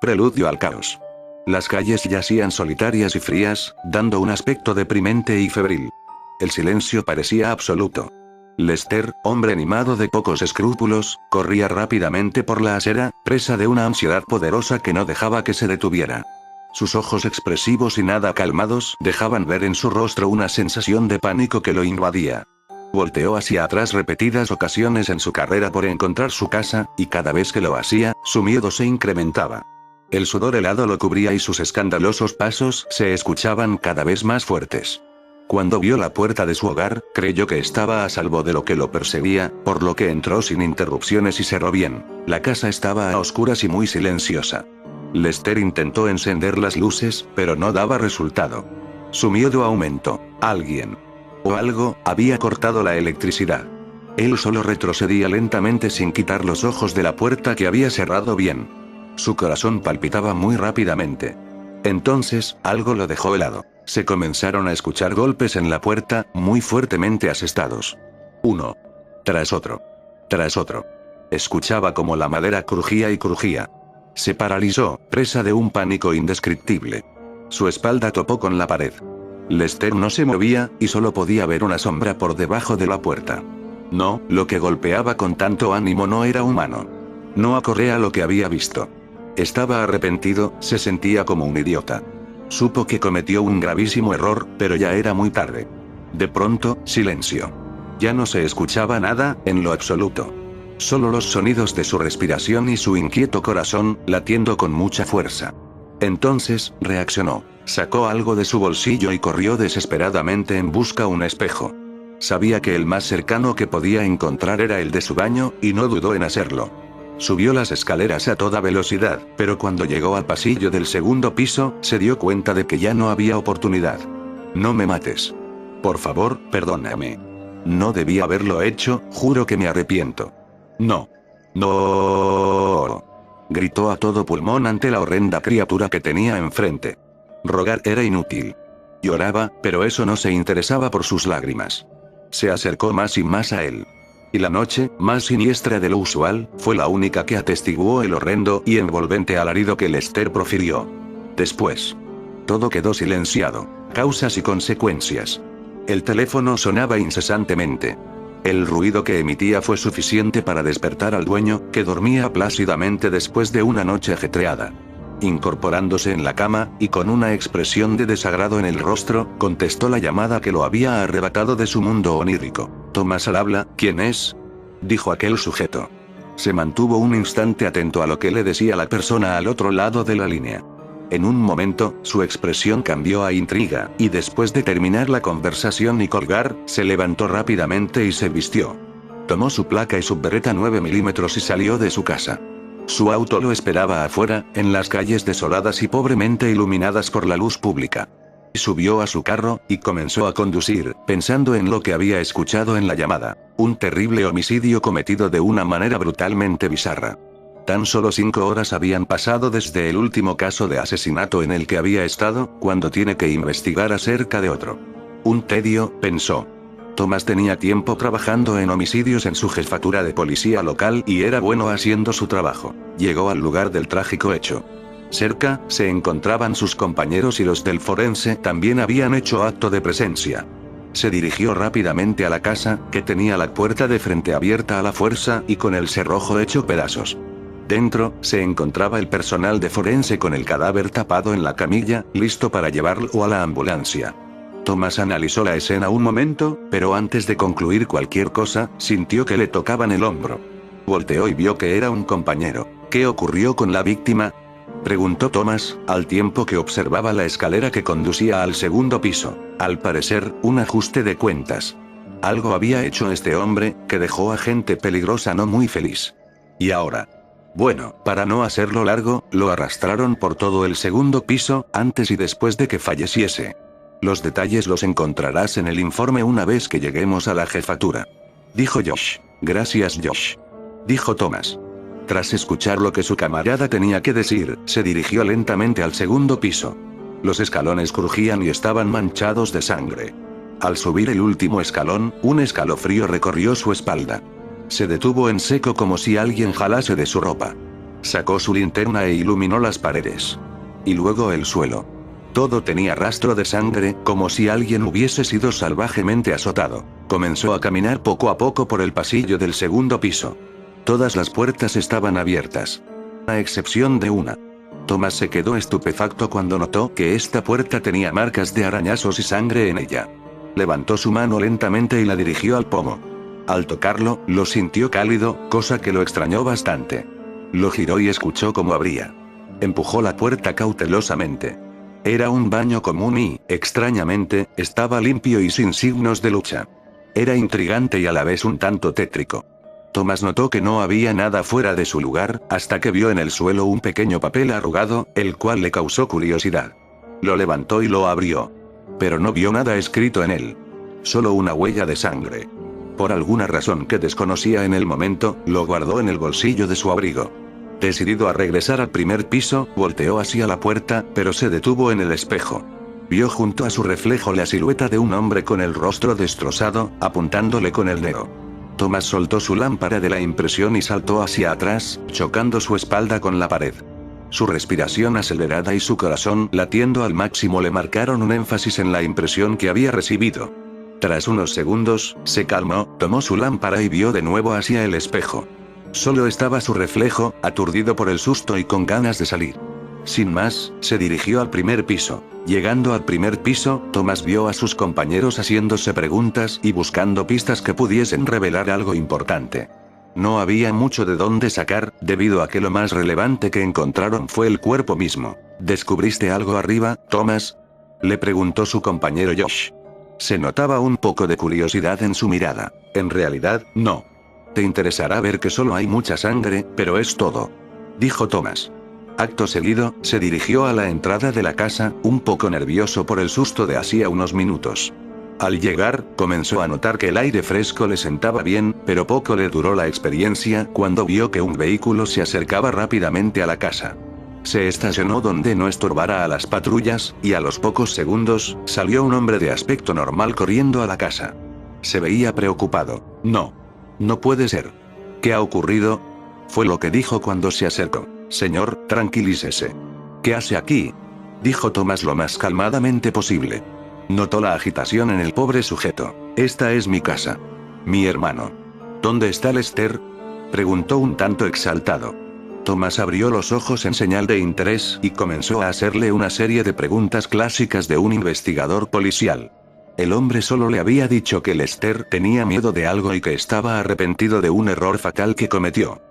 preludio al caos. Las calles yacían solitarias y frías, dando un aspecto deprimente y febril. El silencio parecía absoluto. Lester, hombre animado de pocos escrúpulos, corría rápidamente por la acera, presa de una ansiedad poderosa que no dejaba que se detuviera. Sus ojos expresivos y nada calmados dejaban ver en su rostro una sensación de pánico que lo invadía. Volteó hacia atrás repetidas ocasiones en su carrera por encontrar su casa, y cada vez que lo hacía, su miedo se incrementaba. El sudor helado lo cubría y sus escandalosos pasos se escuchaban cada vez más fuertes. Cuando vio la puerta de su hogar, creyó que estaba a salvo de lo que lo perseguía, por lo que entró sin interrupciones y cerró bien. La casa estaba a oscuras y muy silenciosa. Lester intentó encender las luces, pero no daba resultado. Su miedo aumentó. Alguien o algo había cortado la electricidad. Él solo retrocedía lentamente sin quitar los ojos de la puerta que había cerrado bien. Su corazón palpitaba muy rápidamente. Entonces, algo lo dejó helado. Se comenzaron a escuchar golpes en la puerta, muy fuertemente asestados. Uno. Tras otro. Tras otro. Escuchaba como la madera crujía y crujía. Se paralizó, presa de un pánico indescriptible. Su espalda topó con la pared. Lester no se movía, y solo podía ver una sombra por debajo de la puerta. No, lo que golpeaba con tanto ánimo no era humano. No acorrea lo que había visto. Estaba arrepentido, se sentía como un idiota. Supo que cometió un gravísimo error, pero ya era muy tarde. De pronto, silencio. Ya no se escuchaba nada, en lo absoluto. Solo los sonidos de su respiración y su inquieto corazón, latiendo con mucha fuerza. Entonces, reaccionó. Sacó algo de su bolsillo y corrió desesperadamente en busca de un espejo. Sabía que el más cercano que podía encontrar era el de su baño, y no dudó en hacerlo. Subió las escaleras a toda velocidad, pero cuando llegó al pasillo del segundo piso, se dio cuenta de que ya no había oportunidad. No me mates. Por favor, perdóname. No debía haberlo hecho, juro que me arrepiento. No. No. Gritó a todo pulmón ante la horrenda criatura que tenía enfrente. Rogar era inútil. Lloraba, pero eso no se interesaba por sus lágrimas. Se acercó más y más a él. Y la noche, más siniestra de lo usual, fue la única que atestiguó el horrendo y envolvente alarido que Lester profirió. Después, todo quedó silenciado. Causas y consecuencias. El teléfono sonaba incesantemente. El ruido que emitía fue suficiente para despertar al dueño, que dormía plácidamente después de una noche ajetreada. Incorporándose en la cama, y con una expresión de desagrado en el rostro, contestó la llamada que lo había arrebatado de su mundo onírico. «Tomás al habla, ¿quién es?», dijo aquel sujeto. Se mantuvo un instante atento a lo que le decía la persona al otro lado de la línea. En un momento, su expresión cambió a intriga, y después de terminar la conversación y colgar, se levantó rápidamente y se vistió. Tomó su placa y su bereta 9 milímetros y salió de su casa. Su auto lo esperaba afuera, en las calles desoladas y pobremente iluminadas por la luz pública. Subió a su carro, y comenzó a conducir, pensando en lo que había escuchado en la llamada. Un terrible homicidio cometido de una manera brutalmente bizarra. Tan solo 5 horas habían pasado desde el último caso de asesinato en el que había estado, cuando tiene que investigar acerca de otro. Un tedio, pensó. Tomás tenía tiempo trabajando en homicidios en su jefatura de policía local y era bueno haciendo su trabajo. Llegó al lugar del trágico hecho. Cerca, se encontraban sus compañeros y los del forense también habían hecho acto de presencia. Se dirigió rápidamente a la casa, que tenía la puerta de frente abierta a la fuerza y con el cerrojo hecho pedazos. Dentro, se encontraba el personal de forense con el cadáver tapado en la camilla, listo para llevarlo a la ambulancia. Tomás analizó la escena un momento, pero antes de concluir cualquier cosa, sintió que le tocaban el hombro. Volteó y vio que era un compañero. ¿Qué ocurrió con la víctima?, preguntó Tomás, al tiempo que observaba la escalera que conducía al segundo piso. Al parecer, un ajuste de cuentas. Algo había hecho este hombre, que dejó a gente peligrosa no muy feliz. ¿Y ahora? Bueno, para no hacerlo largo, lo arrastraron por todo el segundo piso, antes y después de que falleciese. Los detalles los encontrarás en el informe una vez que lleguemos a la jefatura. Dijo Josh. Gracias, Josh. Dijo Tomás. Tras escuchar lo que su camarada tenía que decir, se dirigió lentamente al segundo piso. Los escalones crujían y estaban manchados de sangre. Al subir el último escalón, un escalofrío recorrió su espalda. Se detuvo en seco como si alguien jalase de su ropa. Sacó su linterna e iluminó las paredes. Y luego el suelo. Todo tenía rastro de sangre, como si alguien hubiese sido salvajemente azotado. Comenzó a caminar poco a poco por el pasillo del segundo piso. Todas las puertas estaban abiertas, a excepción de una. Thomas se quedó estupefacto cuando notó que esta puerta tenía marcas de arañazos y sangre en ella. Levantó su mano lentamente y la dirigió al pomo. Al tocarlo, lo sintió cálido, cosa que lo extrañó bastante. Lo giró y escuchó cómo abría. Empujó la puerta cautelosamente. Era un baño común y, extrañamente, estaba limpio y sin signos de lucha. Era intrigante y a la vez un tanto tétrico. Thomas notó que no había nada fuera de su lugar, hasta que vio en el suelo un pequeño papel arrugado, el cual le causó curiosidad. Lo levantó y lo abrió. Pero no vio nada escrito en él. Solo una huella de sangre. Por alguna razón que desconocía en el momento, lo guardó en el bolsillo de su abrigo. Decidido a regresar al primer piso, volteó hacia la puerta, pero se detuvo en el espejo. Vio junto a su reflejo la silueta de un hombre con el rostro destrozado, apuntándole con el dedo. Thomas soltó su lámpara de la impresión y saltó hacia atrás, chocando su espalda con la pared. Su respiración acelerada y su corazón latiendo al máximo le marcaron un énfasis en la impresión que había recibido. Tras unos segundos, se calmó, tomó su lámpara y vio de nuevo hacia el espejo. Solo estaba su reflejo, aturdido por el susto y con ganas de salir. Sin más, se dirigió al primer piso. Llegando al primer piso, Thomas vio a sus compañeros haciéndose preguntas y buscando pistas que pudiesen revelar algo importante. No había mucho de dónde sacar, debido a que lo más relevante que encontraron fue el cuerpo mismo. ¿Descubriste algo arriba, Thomas?, le preguntó su compañero Josh. Se notaba un poco de curiosidad en su mirada. En realidad, no. Te interesará ver que solo hay mucha sangre, pero es todo, dijo Thomas. Acto seguido, se dirigió a la entrada de la casa, un poco nervioso por el susto de hacía unos minutos. Al llegar, comenzó a notar que el aire fresco le sentaba bien, pero poco le duró la experiencia cuando vio que un vehículo se acercaba rápidamente a la casa. Se estacionó donde no estorbara a las patrullas, y a los pocos segundos, salió un hombre de aspecto normal corriendo a la casa. Se veía preocupado. No puede ser. ¿Qué ha ocurrido?, fue lo que dijo cuando se acercó. Señor, tranquilícese. ¿Qué hace aquí?, dijo Thomas lo más calmadamente posible. Notó la agitación en el pobre sujeto. Esta es mi casa. Mi hermano. ¿Dónde está Lester?, preguntó un tanto exaltado. Thomas abrió los ojos en señal de interés y comenzó a hacerle una serie de preguntas clásicas de un investigador policial. El hombre solo le había dicho que Lester tenía miedo de algo y que estaba arrepentido de un error fatal que cometió.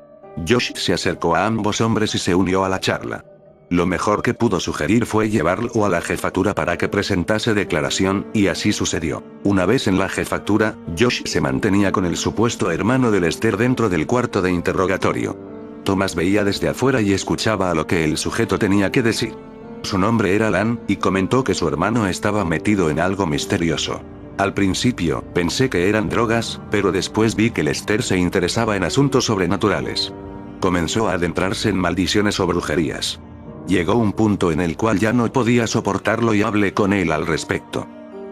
Josh se acercó a ambos hombres y se unió a la charla. Lo mejor que pudo sugerir fue llevarlo a la jefatura para que presentase declaración, y así sucedió. Una vez en la jefatura, Josh se mantenía con el supuesto hermano de Lester dentro del cuarto de interrogatorio. Thomas veía desde afuera y escuchaba a lo que el sujeto tenía que decir. Su nombre era Alan, y comentó que su hermano estaba metido en algo misterioso. Al principio, pensé que eran drogas, pero después vi que Lester se interesaba en asuntos sobrenaturales. Comenzó a adentrarse en maldiciones o brujerías. Llegó un punto en el cual ya no podía soportarlo y hablé con él al respecto.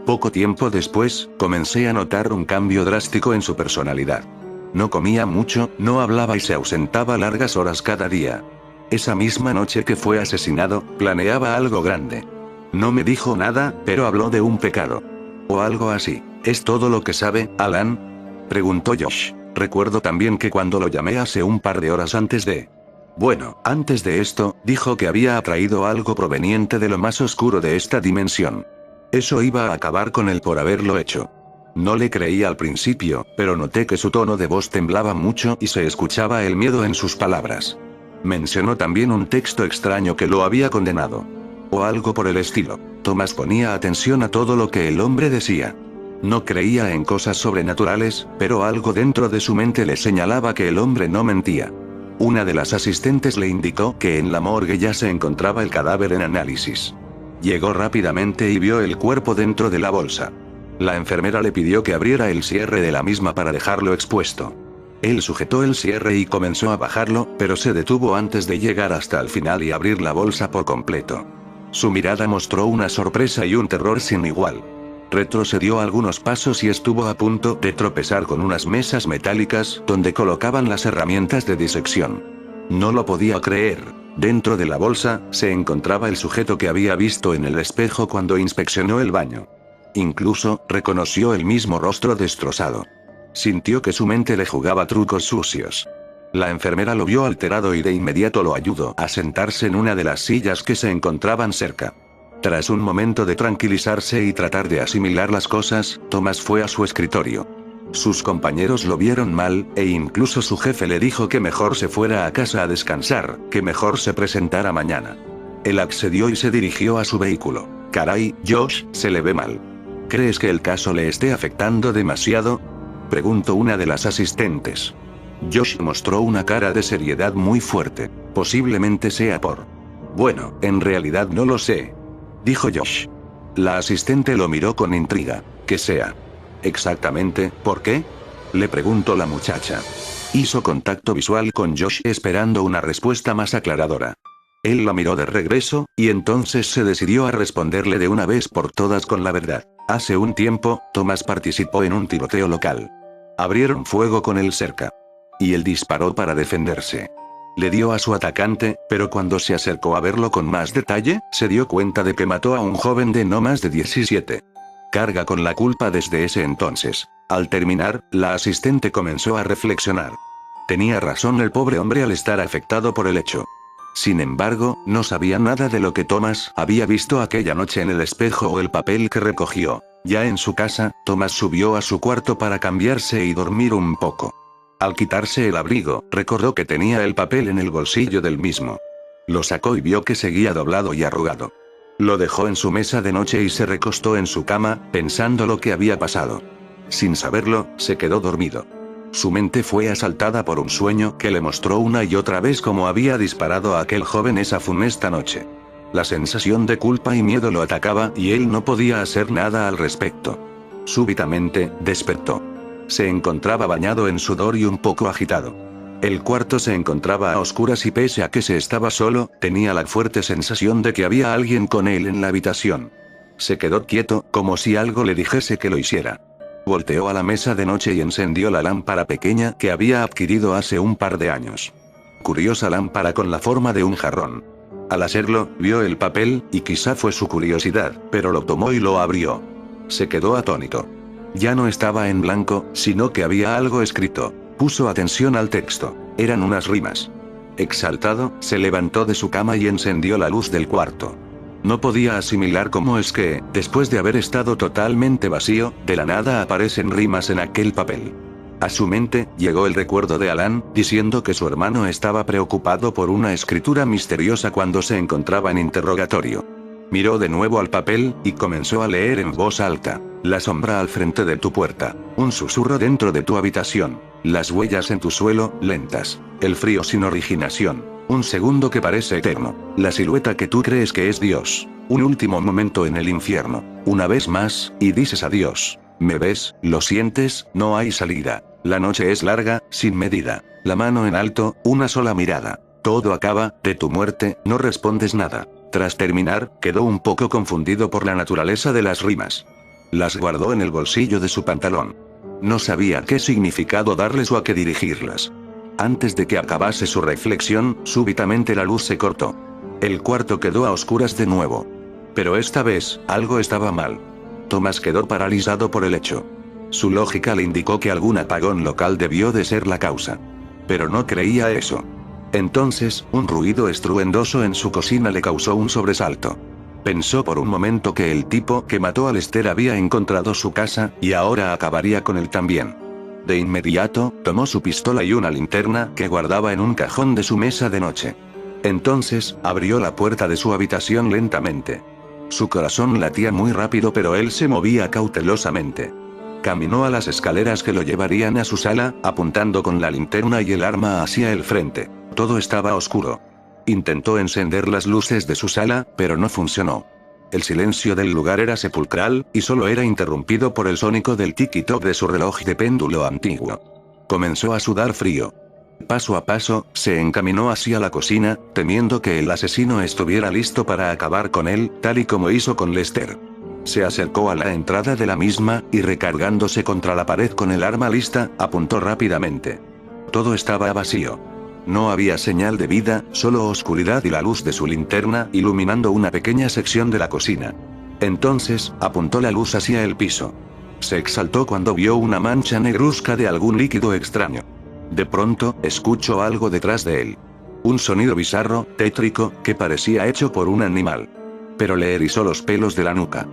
Poco tiempo después, comencé a notar un cambio drástico en su personalidad. No comía mucho, no hablaba y se ausentaba largas horas cada día. Esa misma noche que fue asesinado, planeaba algo grande. No me dijo nada, pero habló de un pecado. O algo así. ¿Es todo lo que sabe, Alan?, preguntó Josh. Recuerdo también que cuando lo llamé hace un par de horas antes de... Bueno, antes de esto, dijo que había atraído algo proveniente de lo más oscuro de esta dimensión. Eso iba a acabar con él por haberlo hecho. No le creí al principio, pero noté que su tono de voz temblaba mucho y se escuchaba el miedo en sus palabras. Mencionó también un texto extraño que lo había condenado. O algo por el estilo. Thomas ponía atención a todo lo que el hombre decía. No creía en cosas sobrenaturales, pero algo dentro de su mente le señalaba que el hombre no mentía. Una de las asistentes le indicó que en la morgue ya se encontraba el cadáver en análisis. Llegó rápidamente y vio el cuerpo dentro de la bolsa. La enfermera le pidió que abriera el cierre de la misma para dejarlo expuesto. Él sujetó el cierre y comenzó a bajarlo, pero se detuvo antes de llegar hasta el final y abrir la bolsa por completo. Su mirada mostró una sorpresa y un terror sin igual. Retrocedió algunos pasos y estuvo a punto de tropezar con unas mesas metálicas donde colocaban las herramientas de disección. No lo podía creer. Dentro de la bolsa, se encontraba el sujeto que había visto en el espejo cuando inspeccionó el baño. Incluso, reconoció el mismo rostro destrozado. Sintió que su mente le jugaba trucos sucios. La enfermera lo vio alterado y de inmediato lo ayudó a sentarse en una de las sillas que se encontraban cerca. Tras un momento de tranquilizarse y tratar de asimilar las cosas, Thomas fue a su escritorio. Sus compañeros lo vieron mal, e incluso su jefe le dijo que mejor se fuera a casa a descansar, que mejor se presentara mañana. Él accedió y se dirigió a su vehículo. «Caray, Josh, se le ve mal. ¿Crees que el caso le esté afectando demasiado?», preguntó una de las asistentes. Josh mostró una cara de seriedad muy fuerte. «Posiblemente sea por... Bueno, en realidad no lo sé», dijo Josh. La asistente lo miró con intriga. «¿Qué sea? Exactamente, ¿por qué?», le preguntó la muchacha. Hizo contacto visual con Josh esperando una respuesta más aclaradora. Él la miró de regreso, y entonces se decidió a responderle de una vez por todas con la verdad. Hace un tiempo, Thomas participó en un tiroteo local. Abrieron fuego con él cerca. Y él disparó para defenderse. Le dio a su atacante, pero cuando se acercó a verlo con más detalle, se dio cuenta de que mató a un joven de no más de 17. Carga con la culpa desde ese entonces. Al terminar, la asistente comenzó a reflexionar. Tenía razón el pobre hombre al estar afectado por el hecho. Sin embargo, no sabía nada de lo que Thomas había visto aquella noche en el espejo o el papel que recogió. Ya en su casa, Thomas subió a su cuarto para cambiarse y dormir un poco. Al quitarse el abrigo, recordó que tenía el papel en el bolsillo del mismo. Lo sacó y vio que seguía doblado y arrugado. Lo dejó en su mesa de noche y se recostó en su cama, pensando lo que había pasado. Sin saberlo, se quedó dormido. Su mente fue asaltada por un sueño que le mostró una y otra vez cómo había disparado a aquel joven esa funesta noche. La sensación de culpa y miedo lo atacaba y él no podía hacer nada al respecto. Súbitamente, despertó. Se encontraba bañado en sudor y un poco agitado. El cuarto se encontraba a oscuras y pese a que se estaba solo, tenía la fuerte sensación de que había alguien con él en la habitación. Se quedó quieto, como si algo le dijese que lo hiciera. Volteó a la mesa de noche y encendió la lámpara pequeña que había adquirido hace un par de años. Curiosa lámpara con la forma de un jarrón. Al hacerlo, vio el papel, y quizá fue su curiosidad, pero lo tomó y lo abrió. Se quedó atónito. Ya no estaba en blanco, sino que había algo escrito. Puso atención al texto. Eran unas rimas. Exaltado, se levantó de su cama y encendió la luz del cuarto. No podía asimilar cómo es que, después de haber estado totalmente vacío, de la nada aparecen rimas en aquel papel. A su mente, llegó el recuerdo de Alan, diciendo que su hermano estaba preocupado por una escritura misteriosa cuando se encontraba en interrogatorio. Miró de nuevo al papel, y comenzó a leer en voz alta. La sombra al frente de tu puerta. Un susurro dentro de tu habitación. Las huellas en tu suelo, lentas. El frío sin originación. Un segundo que parece eterno. La silueta que tú crees que es Dios. Un último momento en el infierno. Una vez más, y dices adiós. ¿Me ves? ¿Lo sientes? No hay salida. La noche es larga, sin medida. La mano en alto, una sola mirada. Todo acaba, de tu muerte, no respondes nada. Tras terminar, quedó un poco confundido por la naturaleza de las rimas. Las guardó en el bolsillo de su pantalón. No sabía qué significado darles o a qué dirigirlas. Antes de que acabase su reflexión, súbitamente la luz se cortó. El cuarto quedó a oscuras de nuevo. Pero esta vez, algo estaba mal. Thomas quedó paralizado por el hecho. Su lógica le indicó que algún apagón local debió de ser la causa. Pero no creía eso. Entonces, un ruido estruendoso en su cocina le causó un sobresalto. Pensó por un momento que el tipo que mató a Lester había encontrado su casa, y ahora acabaría con él también. De inmediato, tomó su pistola y una linterna que guardaba en un cajón de su mesa de noche. Entonces, abrió la puerta de su habitación lentamente. Su corazón latía muy rápido, pero él se movía cautelosamente. Caminó a las escaleras que lo llevarían a su sala, apuntando con la linterna y el arma hacia el frente. Todo estaba oscuro. Intentó encender las luces de su sala, pero no funcionó. El silencio del lugar era sepulcral, y solo era interrumpido por el sónico del tiki-toc de su reloj de péndulo antiguo. Comenzó a sudar frío. Paso a paso, se encaminó hacia la cocina, temiendo que el asesino estuviera listo para acabar con él, tal y como hizo con Lester. Se acercó a la entrada de la misma, y recargándose contra la pared con el arma lista, apuntó rápidamente. Todo estaba vacío. No había señal de vida, solo oscuridad y la luz de su linterna iluminando una pequeña sección de la cocina. Entonces, apuntó la luz hacia el piso. Se exaltó cuando vio una mancha negruzca de algún líquido extraño. De pronto, escuchó algo detrás de él. Un sonido bizarro, tétrico, que parecía hecho por un animal. Pero le erizó los pelos de la nuca.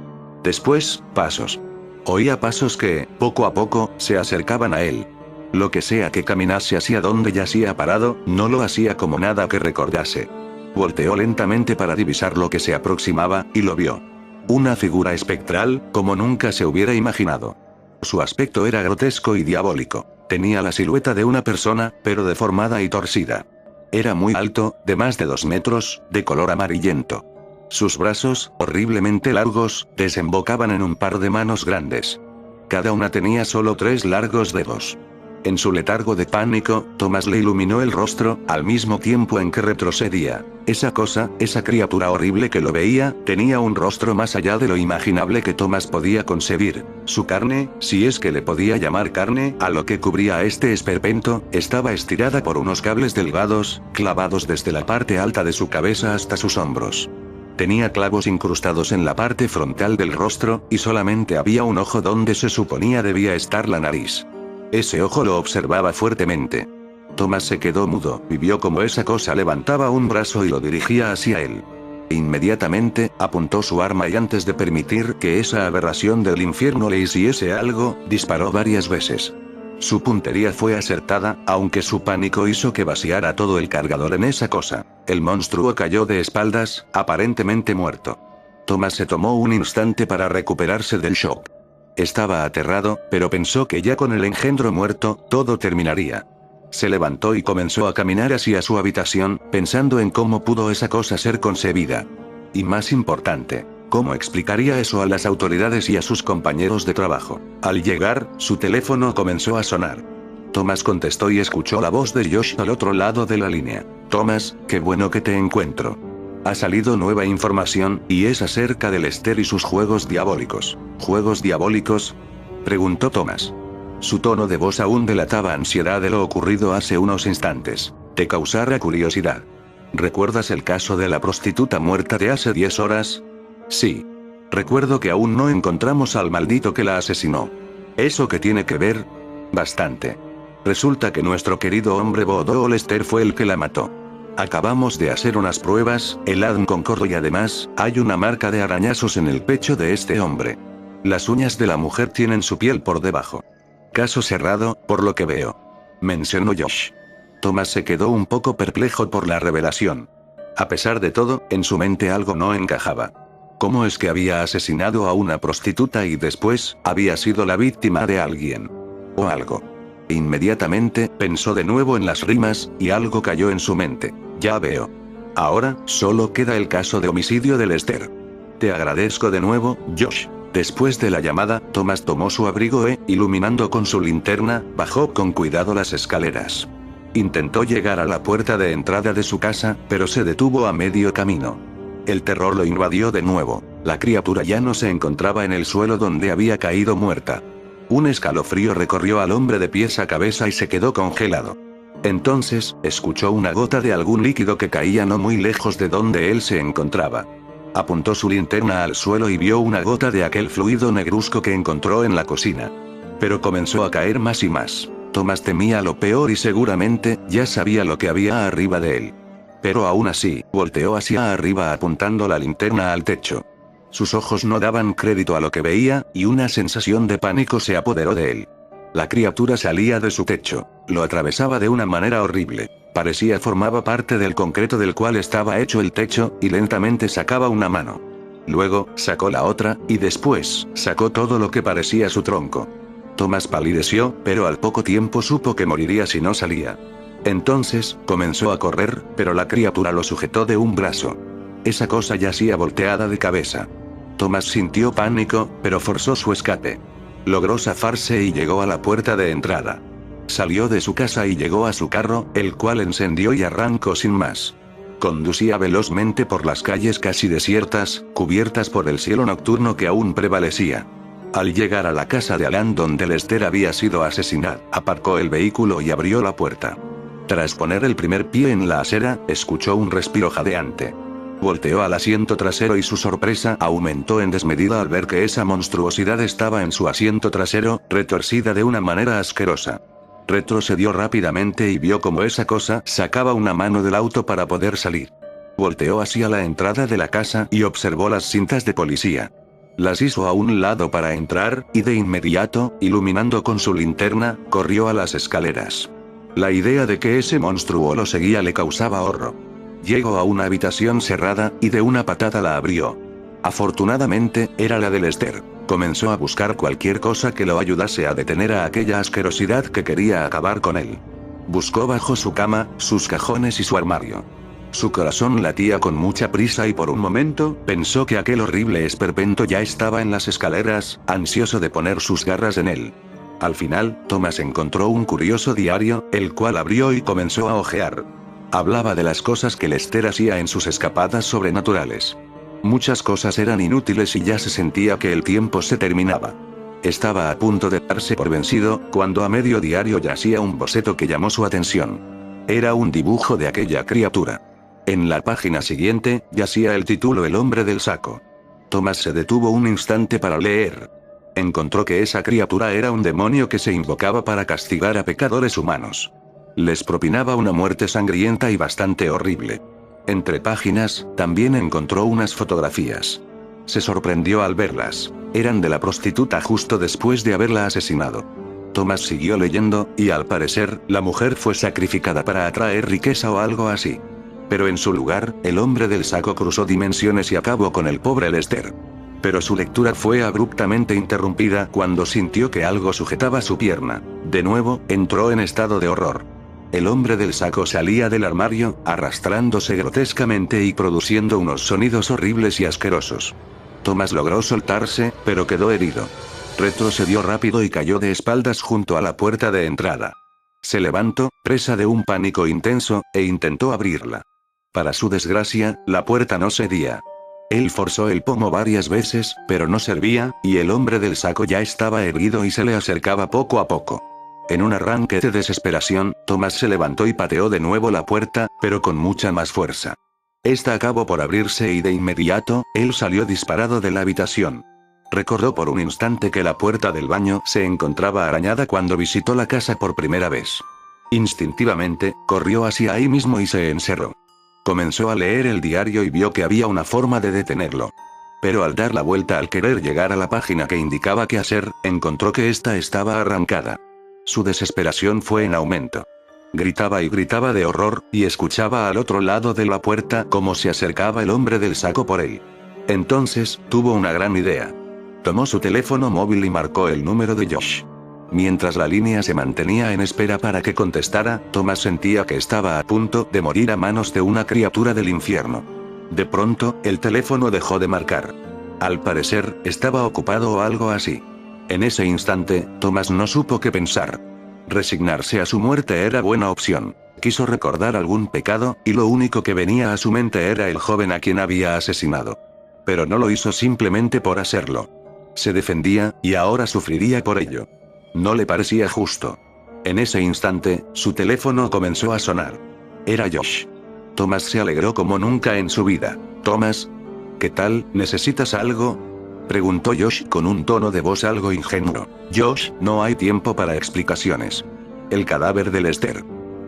Después, pasos. Oía pasos que, poco a poco, se acercaban a él. Lo que sea que caminase hacia donde yacía parado, no lo hacía como nada que recordase. Volteó lentamente para divisar lo que se aproximaba, y lo vio. Una figura espectral, como nunca se hubiera imaginado. Su aspecto era grotesco y diabólico. Tenía la silueta de una persona, pero deformada y torcida. Era muy alto, de más de 2 metros, de color amarillento. Sus brazos, horriblemente largos, desembocaban en un par de manos grandes. Cada una tenía solo 3 largos dedos. En su letargo de pánico, Thomas le iluminó el rostro, al mismo tiempo en que retrocedía. Esa cosa, esa criatura horrible que lo veía, tenía un rostro más allá de lo imaginable que Thomas podía concebir. Su carne, si es que le podía llamar carne, a lo que cubría a este esperpento, estaba estirada por unos cables delgados, clavados desde la parte alta de su cabeza hasta sus hombros. Tenía clavos incrustados en la parte frontal del rostro, y solamente había un ojo donde se suponía debía estar la nariz. Ese ojo lo observaba fuertemente. Thomas se quedó mudo y vio cómo esa cosa levantaba un brazo y lo dirigía hacia él. Inmediatamente, apuntó su arma y antes de permitir que esa aberración del infierno le hiciese algo, disparó varias veces. Su puntería fue acertada, aunque su pánico hizo que vaciara todo el cargador en esa cosa. El monstruo cayó de espaldas, aparentemente muerto. Thomas se tomó un instante para recuperarse del shock. Estaba aterrado, pero pensó que ya con el engendro muerto, todo terminaría. Se levantó y comenzó a caminar hacia su habitación, pensando en cómo pudo esa cosa ser concebida. Y más importante, cómo explicaría eso a las autoridades y a sus compañeros de trabajo. Al llegar, su teléfono comenzó a sonar. Thomas contestó y escuchó la voz de Josh al otro lado de la línea. Thomas, qué bueno que te encuentro. Ha salido nueva información, y es acerca de Lester y sus juegos diabólicos. ¿Juegos diabólicos?, preguntó Thomas. Su tono de voz aún delataba ansiedad de lo ocurrido hace unos instantes. ¿Te causara curiosidad? ¿Recuerdas el caso de la prostituta muerta de hace 10 horas? Sí. Recuerdo que aún no encontramos al maldito que la asesinó. ¿Eso qué tiene que ver? Bastante. Resulta que nuestro querido hombre Bodo Lester fue el que la mató. Acabamos de hacer unas pruebas, el ADN concordó y además, hay una marca de arañazos en el pecho de este hombre. Las uñas de la mujer tienen su piel por debajo. Caso cerrado, por lo que veo. Mencionó Josh. Thomas se quedó un poco perplejo por la revelación. A pesar de todo, en su mente algo no encajaba. ¿Cómo es que había asesinado a una prostituta y después, había sido la víctima de alguien? O algo. Inmediatamente, pensó de nuevo en las rimas, y algo cayó en su mente. Ya veo. Ahora, solo queda el caso de homicidio de Lester. Te agradezco de nuevo, Josh. Después de la llamada, Thomas tomó su abrigo e, iluminando con su linterna, bajó con cuidado las escaleras. Intentó llegar a la puerta de entrada de su casa, pero se detuvo a medio camino. El terror lo invadió de nuevo. La criatura ya no se encontraba en el suelo donde había caído muerta. Un escalofrío recorrió al hombre de pies a cabeza y se quedó congelado. Entonces, escuchó una gota de algún líquido que caía no muy lejos de donde él se encontraba. Apuntó su linterna al suelo y vio una gota de aquel fluido negruzco que encontró en la cocina. Pero comenzó a caer más y más. Thomas temía lo peor y seguramente, ya sabía lo que había arriba de él. Pero aún así, volteó hacia arriba apuntando la linterna al techo. Sus ojos no daban crédito a lo que veía, y una sensación de pánico se apoderó de él. La criatura salía de su techo, lo atravesaba de una manera horrible. Parecía formaba parte del concreto del cual estaba hecho el techo, y lentamente sacaba una mano. Luego, sacó la otra, y después, sacó todo lo que parecía su tronco. Thomas palideció, pero al poco tiempo supo que moriría si no salía. Entonces, comenzó a correr, pero la criatura lo sujetó de un brazo. Esa cosa yacía volteada de cabeza. Thomas sintió pánico, pero forzó su escape. Logró zafarse y llegó a la puerta de entrada. Salió de su casa y llegó a su carro, el cual encendió y arrancó sin más. Conducía velozmente por las calles casi desiertas, cubiertas por el cielo nocturno que aún prevalecía. Al llegar a la casa de Alan donde Lester había sido asesinado, aparcó el vehículo y abrió la puerta. Tras poner el primer pie en la acera, escuchó un respiro jadeante. Volteó al asiento trasero y su sorpresa aumentó en desmedida al ver que esa monstruosidad estaba en su asiento trasero, retorcida de una manera asquerosa. Retrocedió rápidamente y vio cómo esa cosa sacaba una mano del auto para poder salir. Volteó hacia la entrada de la casa y observó las cintas de policía. Las hizo a un lado para entrar, y de inmediato, iluminando con su linterna, corrió a las escaleras. La idea de que ese monstruo lo seguía le causaba horror. Llegó a una habitación cerrada, y de una patada la abrió. Afortunadamente, era la de Lester. Comenzó a buscar cualquier cosa que lo ayudase a detener a aquella asquerosidad que quería acabar con él. Buscó bajo su cama, sus cajones y su armario. Su corazón latía con mucha prisa y por un momento, pensó que aquel horrible esperpento ya estaba en las escaleras, ansioso de poner sus garras en él. Al final, Thomas encontró un curioso diario, el cual abrió y comenzó a hojear. Hablaba de las cosas que Lester hacía en sus escapadas sobrenaturales. Muchas cosas eran inútiles y ya se sentía que el tiempo se terminaba. Estaba a punto de darse por vencido, cuando a medio diario yacía un boceto que llamó su atención. Era un dibujo de aquella criatura. En la página siguiente, yacía el título El hombre del saco. Thomas se detuvo un instante para leer. Encontró que esa criatura era un demonio que se invocaba para castigar a pecadores humanos. Les propinaba una muerte sangrienta y bastante horrible. Entre páginas, también encontró unas fotografías. Se sorprendió al verlas. Eran de la prostituta justo después de haberla asesinado. Thomas siguió leyendo, y al parecer, la mujer fue sacrificada para atraer riqueza o algo así. Pero en su lugar, el hombre del saco cruzó dimensiones y acabó con el pobre Lester. Pero su lectura fue abruptamente interrumpida cuando sintió que algo sujetaba su pierna. De nuevo, entró en estado de horror. El hombre del saco salía del armario, arrastrándose grotescamente y produciendo unos sonidos horribles y asquerosos. Thomas logró soltarse, pero quedó herido. Retrocedió rápido y cayó de espaldas junto a la puerta de entrada. Se levantó, presa de un pánico intenso, e intentó abrirla. Para su desgracia, la puerta no cedía. Él forzó el pomo varias veces, pero no servía, y el hombre del saco ya estaba erguido y se le acercaba poco a poco. En un arranque de desesperación, Thomas se levantó y pateó de nuevo la puerta, pero con mucha más fuerza. Esta acabó por abrirse y de inmediato, él salió disparado de la habitación. Recordó por un instante que la puerta del baño se encontraba arañada cuando visitó la casa por primera vez. Instintivamente, corrió hacia ahí mismo y se encerró. Comenzó a leer el diario y vio que había una forma de detenerlo. Pero al dar la vuelta al querer llegar a la página que indicaba qué hacer, encontró que esta estaba arrancada. Su desesperación fue en aumento. Gritaba y gritaba de horror, y escuchaba al otro lado de la puerta cómo se acercaba el hombre del saco por él. Entonces, tuvo una gran idea. Tomó su teléfono móvil y marcó el número de Josh. Mientras la línea se mantenía en espera para que contestara, Thomas sentía que estaba a punto de morir a manos de una criatura del infierno. De pronto, el teléfono dejó de marcar. Al parecer, estaba ocupado o algo así. En ese instante, Thomas no supo qué pensar. Resignarse a su muerte era buena opción. Quiso recordar algún pecado, y lo único que venía a su mente era el joven a quien había asesinado. Pero no lo hizo simplemente por hacerlo. Se defendía, y ahora sufriría por ello. No le parecía justo. En ese instante, su teléfono comenzó a sonar. Era Josh. Thomas se alegró como nunca en su vida. «Thomas, ¿qué tal? ¿Necesitas algo?», preguntó Josh con un tono de voz algo ingenuo. «Josh, no hay tiempo para explicaciones. El cadáver de Lester.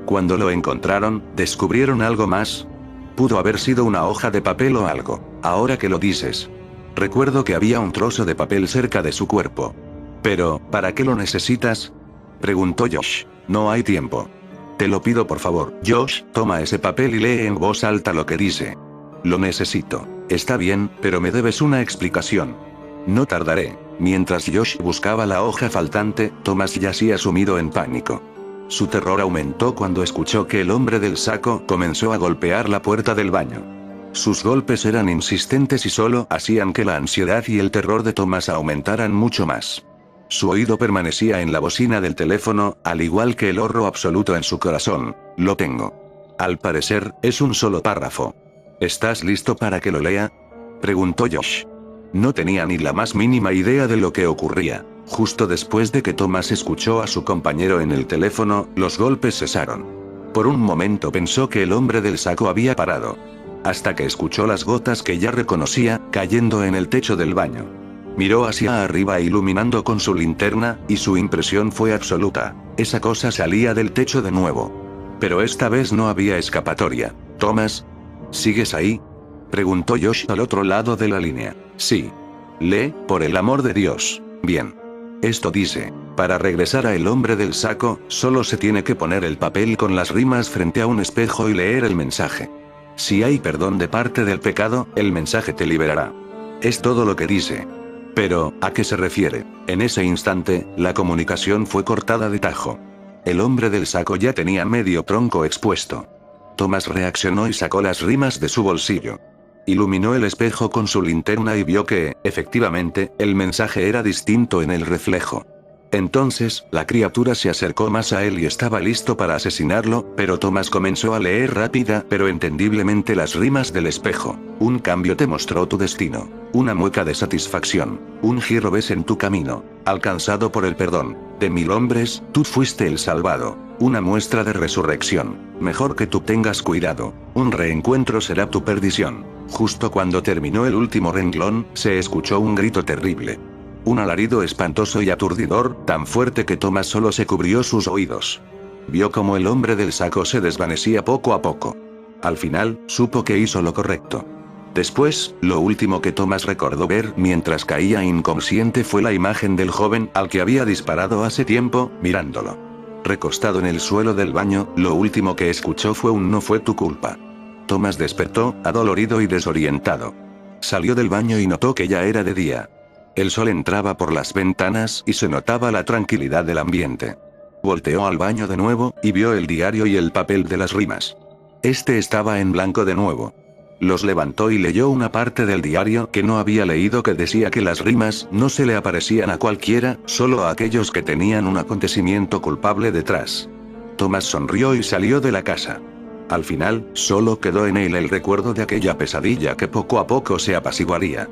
Cuando lo encontraron, ¿descubrieron algo más? Pudo haber sido una hoja de papel o algo. Ahora que lo dices. Recuerdo que había un trozo de papel cerca de su cuerpo. Pero, ¿para qué lo necesitas?», preguntó Josh. «No hay tiempo. Te lo pido por favor». «Josh, toma ese papel y lee en voz alta lo que dice». «Lo necesito». «Está bien, pero me debes una explicación». «No tardaré». Mientras Josh buscaba la hoja faltante, Thomas yacía sumido en pánico. Su terror aumentó cuando escuchó que el hombre del saco comenzó a golpear la puerta del baño. Sus golpes eran insistentes y solo hacían que la ansiedad y el terror de Thomas aumentaran mucho más. Su oído permanecía en la bocina del teléfono, al igual que el horror absoluto en su corazón. «Lo tengo. Al parecer, es un solo párrafo». «¿Estás listo para que lo lea?», preguntó Josh. No tenía ni la más mínima idea de lo que ocurría. Justo después de que Thomas escuchó a su compañero en el teléfono, los golpes cesaron. Por un momento pensó que el hombre del saco había parado. Hasta que escuchó las gotas que ya reconocía, cayendo en el techo del baño. Miró hacia arriba iluminando con su linterna, y su impresión fue absoluta. Esa cosa salía del techo de nuevo. Pero esta vez no había escapatoria. «Thomas, ¿sigues ahí?», preguntó Josh al otro lado de la línea. «Sí». «Lee, por el amor de Dios». «Bien. Esto dice, para regresar a El hombre del saco, solo se tiene que poner el papel con las rimas frente a un espejo y leer el mensaje. Si hay perdón de parte del pecado, el mensaje te liberará. Es todo lo que dice». «Pero, ¿a qué se refiere?». En ese instante, la comunicación fue cortada de tajo. El hombre del saco ya tenía medio tronco expuesto. Thomas reaccionó y sacó las rimas de su bolsillo. Iluminó el espejo con su linterna y vio que, efectivamente, el mensaje era distinto en el reflejo. Entonces, la criatura se acercó más a él y estaba listo para asesinarlo, pero Thomas comenzó a leer rápida pero entendiblemente las rimas del espejo. «Un cambio te mostró tu destino. Una mueca de satisfacción. Un giro ves en tu camino. Alcanzado por el perdón. De 1000 hombres, tú fuiste el salvado. Una muestra de resurrección. Mejor que tú tengas cuidado. Un reencuentro será tu perdición». Justo cuando terminó el último renglón, se escuchó un grito terrible. Un alarido espantoso y aturdidor, tan fuerte que Thomas solo se cubrió sus oídos. Vio como el hombre del saco se desvanecía poco a poco. Al final, supo que hizo lo correcto. Después, lo último que Thomas recordó ver mientras caía inconsciente fue la imagen del joven al que había disparado hace tiempo, mirándolo. Recostado en el suelo del baño, lo último que escuchó fue un «no fue tu culpa». Thomas despertó, adolorido y desorientado. Salió del baño y notó que ya era de día. El sol entraba por las ventanas y se notaba la tranquilidad del ambiente. Volteó al baño de nuevo, y vio el diario y el papel de las rimas. Este estaba en blanco de nuevo. Los levantó y leyó una parte del diario que no había leído que decía que las rimas no se le aparecían a cualquiera, solo a aquellos que tenían un acontecimiento culpable detrás. Thomas sonrió y salió de la casa. Al final, solo quedó en él el recuerdo de aquella pesadilla que poco a poco se apaciguaría.